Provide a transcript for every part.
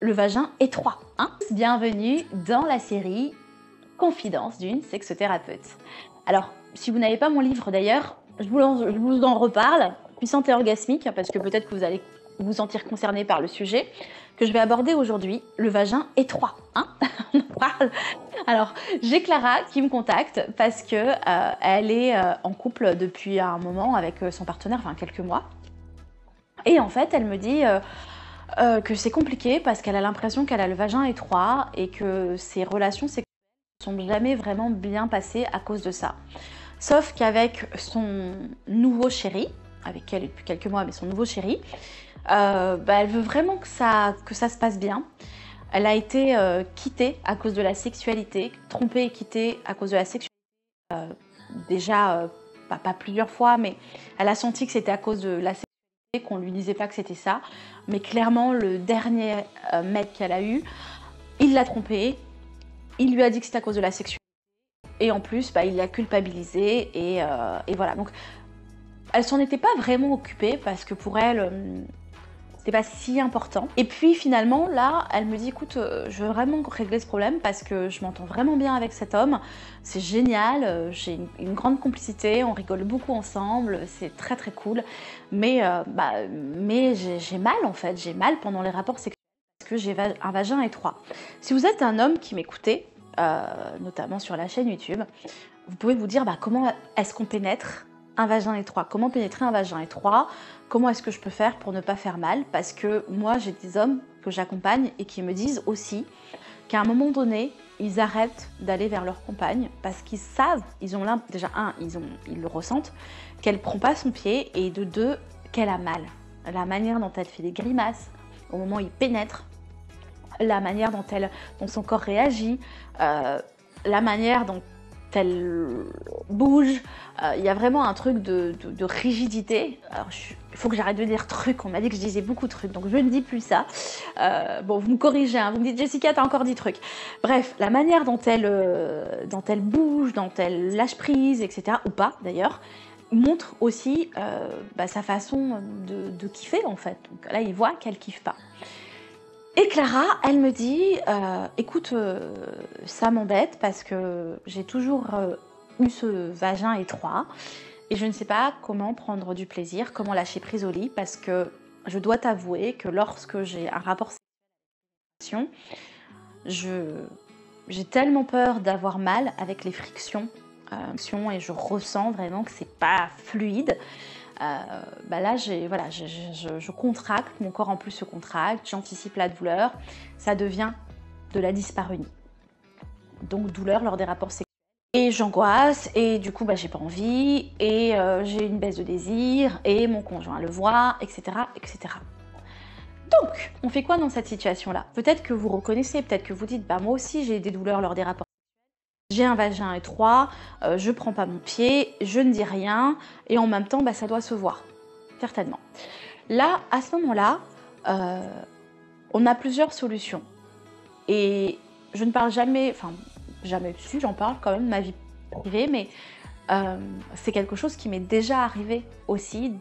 le vagin étroit. Hein, bienvenue dans la série Confidence d'une sexothérapeute. Alors, si vous n'avez pas mon livre d'ailleurs, je vous en reparle, Puissante et orgasmique, parce que peut-être que vous allez vous sentir concerné par le sujet que je vais aborder aujourd'hui, le vagin étroit. Hein, on en parle. Alors, j'ai Clara qui me contacte parce que elle est en couple depuis un moment avec son partenaire, enfin quelques mois. Et en fait, elle me dit que c'est compliqué parce qu'elle a l'impression qu'elle a le vagin étroit et que ses relations sexuelles ne sont jamais vraiment bien passées à cause de ça. Sauf qu'avec son nouveau chéri, avec elle depuis quelques mois, mais son nouveau chéri, elle veut vraiment que ça se passe bien. Elle a été quittée à cause de la sexualité, trompée et quittée à cause de la sexualité. Déjà, pas plusieurs fois, mais elle a senti que c'était à cause de la sexualité, qu'on lui disait pas que c'était ça. Mais clairement, le dernier mec qu'elle a eu, il l'a trompée, il lui a dit que c'était à cause de la sexualité. Et en plus, il l'a culpabilisée et voilà. Donc, elle s'en était pas vraiment occupée parce que pour elle, c'était pas si important. Et puis finalement, là, elle me dit, écoute, je veux vraiment régler ce problème parce que je m'entends vraiment bien avec cet homme. C'est génial, j'ai une grande complicité, on rigole beaucoup ensemble, c'est très très cool. Mais j'ai mal en fait, j'ai mal pendant les rapports sexuels parce que j'ai un vagin étroit. Si vous êtes un homme qui m'écoutez, notamment sur la chaîne YouTube, vous pouvez vous dire comment est-ce qu'on pénètre un vagin étroit, comment pénétrer un vagin étroit, comment est-ce que je peux faire pour ne pas faire mal, parce que moi j'ai des hommes que j'accompagne et qui me disent aussi qu'à un moment donné ils arrêtent d'aller vers leur compagne parce qu'ils savent, ils le ressentent, qu'elle prend pas son pied et de deux qu'elle a mal, la manière dont elle fait des grimaces au moment où il pénètre, la manière dont son corps réagit, la manière dont elle bouge, il y a vraiment un truc de rigidité. Alors, il faut que j'arrête de dire truc, on m'a dit que je disais beaucoup de trucs, donc je ne dis plus ça. Bon, vous me corrigez, hein, vous me dites Jessica, t'as encore dit truc. Bref, la manière dont elle bouge, dont elle lâche prise, etc., ou pas d'ailleurs, montre aussi sa façon de kiffer en fait. Donc là, il voit qu'elle kiffe pas. Et Clara, elle me dit, écoute, ça m'embête parce que j'ai toujours eu ce vagin étroit et je ne sais pas comment prendre du plaisir, comment lâcher prise au lit parce que je dois t'avouer que lorsque j'ai un rapport sexuel, j'ai tellement peur d'avoir mal avec les frictions et je ressens vraiment que c'est pas fluide. Là, je contracte, mon corps en plus se contracte, j'anticipe la douleur, ça devient de la dyspareunie. Donc douleur lors des rapports sexuels. Et j'angoisse, et du coup, j'ai pas envie, et j'ai une baisse de désir, et mon conjoint le voit, etc., etc. Donc, on fait quoi dans cette situation-là? Peut-être que vous reconnaissez, peut-être que vous dites, moi aussi j'ai des douleurs lors des rapports. J'ai un vagin étroit, je prends pas mon pied, je ne dis rien, et en même temps, ça doit se voir, certainement. Là, à ce moment-là, on a plusieurs solutions. Et je ne parle jamais, jamais dessus, j'en parle quand même de ma vie privée, mais c'est quelque chose qui m'est déjà arrivé aussi,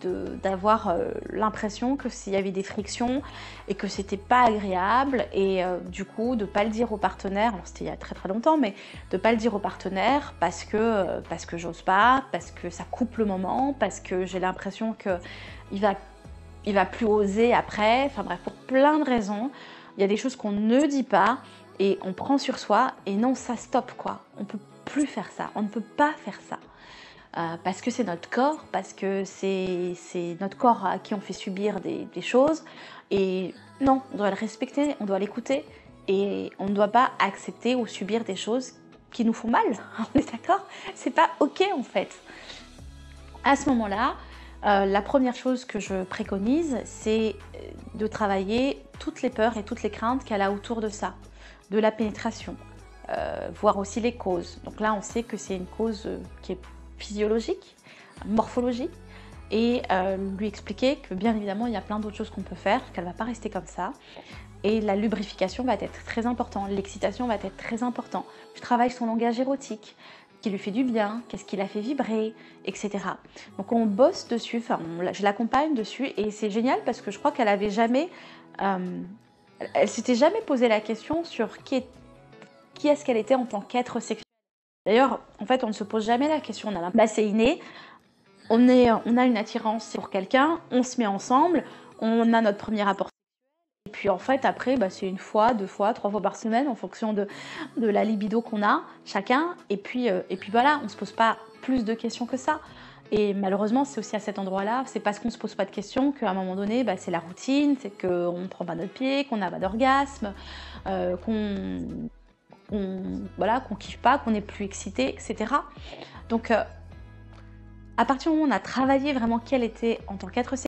d'avoir l'impression que s'il y avait des frictions et que c'était pas agréable et du coup de pas le dire au partenaire, alors c'était il y a très très longtemps, mais de pas le dire au partenaire parce que j'ose pas, parce que ça coupe le moment, parce que j'ai l'impression que il va plus oser après, enfin bref, pour plein de raisons, il y a des choses qu'on ne dit pas et on prend sur soi et non, ça stoppe quoi, on peut plus faire ça, on ne peut pas faire ça. Parce que c'est notre corps, parce que c'est notre corps à qui on fait subir des choses. Et non, on doit le respecter, on doit l'écouter. Et on ne doit pas accepter ou subir des choses qui nous font mal. On est d'accord? C'est pas ok en fait. À ce moment-là, la première chose que je préconise, c'est de travailler toutes les peurs et toutes les craintes qu'elle a autour de ça. De la pénétration, voir aussi les causes. Donc là, on sait que c'est une cause qui est physiologique, morphologique, et lui expliquer que bien évidemment il y a plein d'autres choses qu'on peut faire, qu'elle ne va pas rester comme ça, et la lubrification va être très importante, l'excitation va être très importante. Je travaille son langage érotique, qui lui fait du bien, qu'est-ce qui la fait vibrer, etc. Donc on bosse dessus, je l'accompagne dessus, et c'est génial parce que je crois qu'elle n'avait jamais Elle s'était jamais posé la question sur qui est-ce qu'elle était en tant qu'être sexuel. D'ailleurs, en fait, on ne se pose jamais la question. C'est inné. On a une attirance pour quelqu'un, on se met ensemble, on a notre premier rapport. Et puis en fait, après, c'est 1 fois, 2 fois, 3 fois par semaine en fonction de la libido qu'on a chacun. Et puis voilà, on ne se pose pas plus de questions que ça. Et malheureusement, c'est aussi à cet endroit-là, c'est parce qu'on ne se pose pas de questions qu'à un moment donné, c'est la routine, c'est qu'on ne prend pas notre pied, qu'on n'a pas d'orgasme, qu'on kiffe pas, qu'on n'est plus excité, etc. Donc, à partir du moment où on a travaillé vraiment qui elle était en tant qu'être sexuel,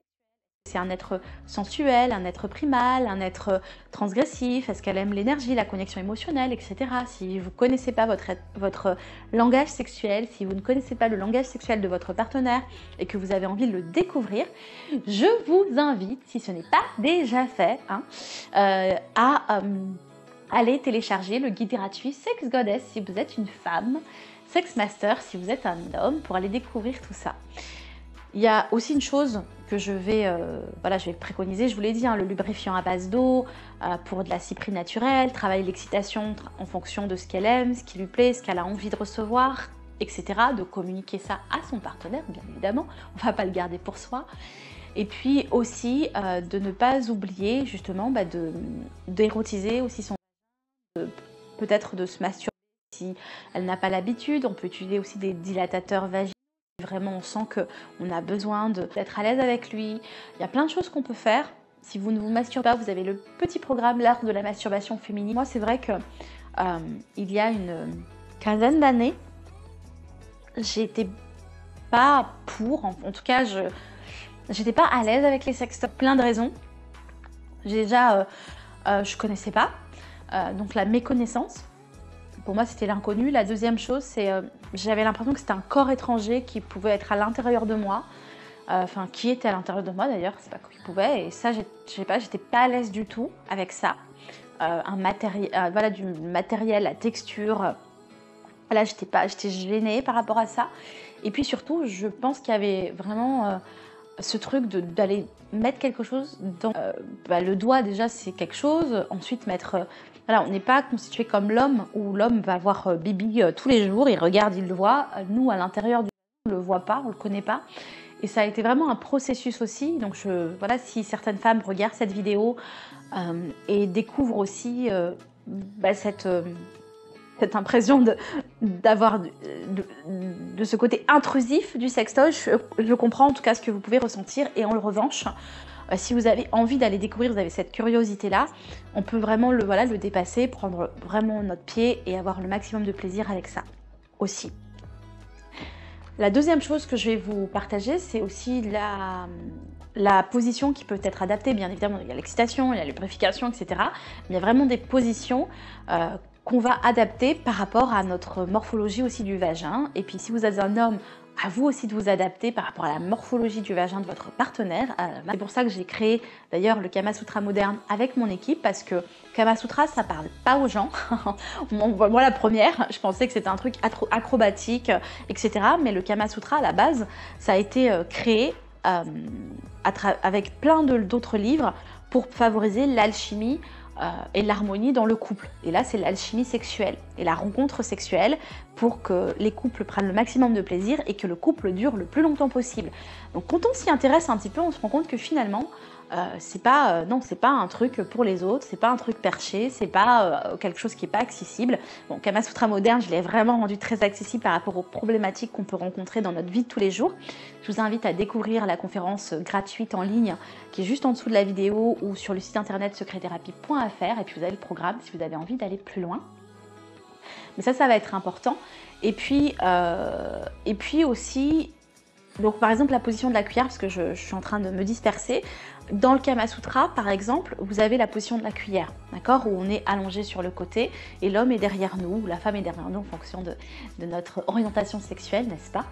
c'est un être sensuel, un être primal, un être transgressif, est-ce qu'elle aime l'énergie, la connexion émotionnelle, etc. Si vous ne connaissez pas votre langage sexuel, si vous ne connaissez pas le langage sexuel de votre partenaire et que vous avez envie de le découvrir, je vous invite, si ce n'est pas déjà fait, à aller télécharger le guide gratuit Sex Goddess si vous êtes une femme, Sex Master si vous êtes un homme, pour aller découvrir tout ça. Il y a aussi une chose que je vais préconiser, je vous l'ai dit, le lubrifiant à base d'eau pour de la cyprine naturelle, travailler l'excitation en fonction de ce qu'elle aime, ce qui lui plaît, ce qu'elle a envie de recevoir, etc. De communiquer ça à son partenaire, bien évidemment, on ne va pas le garder pour soi. Et puis aussi de ne pas oublier justement d'érotiser aussi son peut-être de se masturber si elle n'a pas l'habitude. On peut utiliser aussi des dilatateurs vaginaux. Vraiment, on sent qu'on a besoin d'être à l'aise avec lui. Il y a plein de choses qu'on peut faire. Si vous ne vous masturbez pas, vous avez le petit programme L'art de la masturbation féminine. Moi, c'est vrai que il y a une quinzaine d'années, j'étais pas pour. En tout cas, j'étais pas à l'aise avec les sextoys. Plein de raisons. Déjà, je connaissais pas. Donc la méconnaissance. Pour moi, c'était l'inconnu. La deuxième chose, c'est j'avais l'impression que c'était un corps étranger qui pouvait être à l'intérieur de moi. Qui était à l'intérieur de moi d'ailleurs, c'est pas qui pouvait. Et ça, j'étais pas à l'aise du tout avec ça. Du matériel, la texture. J'étais gênée par rapport à ça. Et puis surtout, je pense qu'il y avait vraiment ce truc d'aller mettre quelque chose dans le doigt. Déjà, c'est quelque chose. Ensuite, mettre on n'est pas constitué comme l'homme, où l'homme va voir Bibi tous les jours, il regarde, il le voit. Nous, à l'intérieur on ne le voit pas, on ne le connaît pas. Et ça a été vraiment un processus aussi. Donc si certaines femmes regardent cette vidéo et découvrent aussi cette impression d'avoir de ce côté intrusif du sextoy, je comprends en tout cas ce que vous pouvez ressentir. Et en revanche, si vous avez envie d'aller découvrir, vous avez cette curiosité-là, on peut vraiment le dépasser, prendre vraiment notre pied et avoir le maximum de plaisir avec ça aussi. La deuxième chose que je vais vous partager, c'est aussi la position qui peut être adaptée. Bien évidemment, il y a l'excitation, il y a la lubrification, etc. Mais il y a vraiment des positions qu'on va adapter par rapport à notre morphologie aussi du vagin. Et puis si vous êtes un homme, à vous aussi de vous adapter par rapport à la morphologie du vagin de votre partenaire. C'est pour ça que j'ai créé d'ailleurs le Kama Sutra moderne avec mon équipe, parce que Kama Sutra, ça parle pas aux gens. Moi la première, je pensais que c'était un truc acrobatique, etc. Mais le Kama Sutra à la base, ça a été créé avec plein d'autres livres pour favoriser l'alchimie et l'harmonie dans le couple. Et là, c'est l'alchimie sexuelle et la rencontre sexuelle pour que les couples prennent le maximum de plaisir et que le couple dure le plus longtemps possible. Donc quand on s'y intéresse un petit peu, on se rend compte que finalement, c'est pas un truc pour les autres, c'est pas un truc perché, c'est pas quelque chose qui est pas accessible. Bon, Kama Sutra moderne, je l'ai vraiment rendu très accessible par rapport aux problématiques qu'on peut rencontrer dans notre vie de tous les jours. Je vous invite à découvrir la conférence gratuite en ligne qui est juste en dessous de la vidéo ou sur le site internet secretthérapie.fr, et puis vous avez le programme si vous avez envie d'aller plus loin. Mais ça va être important. Et puis aussi, donc par exemple la position de la cuillère, parce que je suis en train de me disperser. Dans le Kama Sutra, par exemple, vous avez la position de la cuillère, d'accord, où on est allongé sur le côté et l'homme est derrière nous, ou la femme est derrière nous en fonction de notre orientation sexuelle, n'est-ce pas?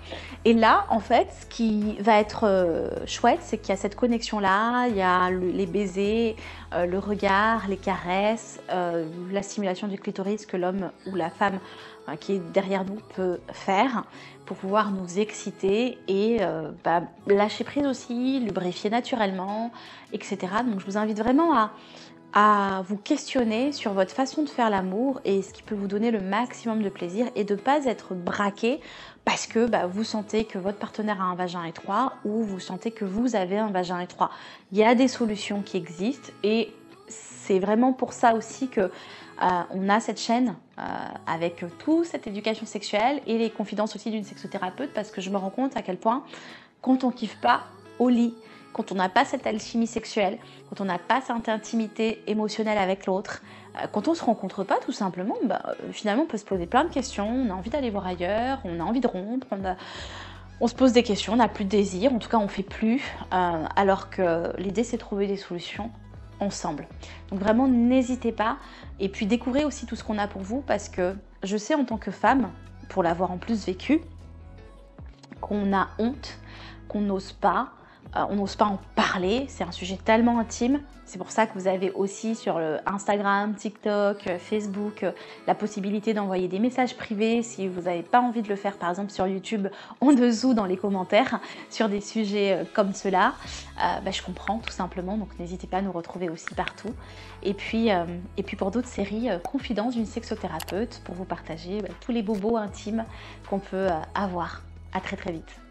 Et là, en fait, ce qui va être chouette, c'est qu'il y a cette connexion-là, il y a les baisers, le regard, les caresses, la stimulation du clitoris que l'homme ou la femme qui est derrière nous peut faire pour pouvoir nous exciter et lâcher prise aussi, lubrifier naturellement, etc. Donc je vous invite vraiment à vous questionner sur votre façon de faire l'amour et ce qui peut vous donner le maximum de plaisir et de ne pas être braqué parce que vous sentez que votre partenaire a un vagin étroit ou vous sentez que vous avez un vagin étroit. Il y a des solutions qui existent et c'est vraiment pour ça aussi que on a cette chaîne avec toute cette éducation sexuelle et les confidences aussi d'une sexothérapeute parce que je me rends compte à quel point quand on kiffe pas au lit, quand on n'a pas cette alchimie sexuelle, quand on n'a pas cette intimité émotionnelle avec l'autre, quand on se rencontre pas tout simplement, finalement on peut se poser plein de questions, on a envie d'aller voir ailleurs, on a envie de rompre, on se pose des questions, on n'a plus de désir, en tout cas on fait plus, alors que l'idée c'est de trouver des solutions ensemble. Donc vraiment n'hésitez pas et puis découvrez aussi tout ce qu'on a pour vous parce que je sais en tant que femme, pour l'avoir en plus vécu, qu'on a honte, qu'on n'ose pas, on n'ose pas en parler, c'est un sujet tellement intime. C'est pour ça que vous avez aussi sur le Instagram, TikTok, Facebook, la possibilité d'envoyer des messages privés si vous n'avez pas envie de le faire, par exemple sur YouTube, en dessous dans les commentaires, sur des sujets comme cela. Je comprends tout simplement, donc n'hésitez pas à nous retrouver aussi partout. Et puis pour d'autres séries, Confidences d'une sexothérapeute, pour vous partager tous les bobos intimes qu'on peut avoir. À très très vite.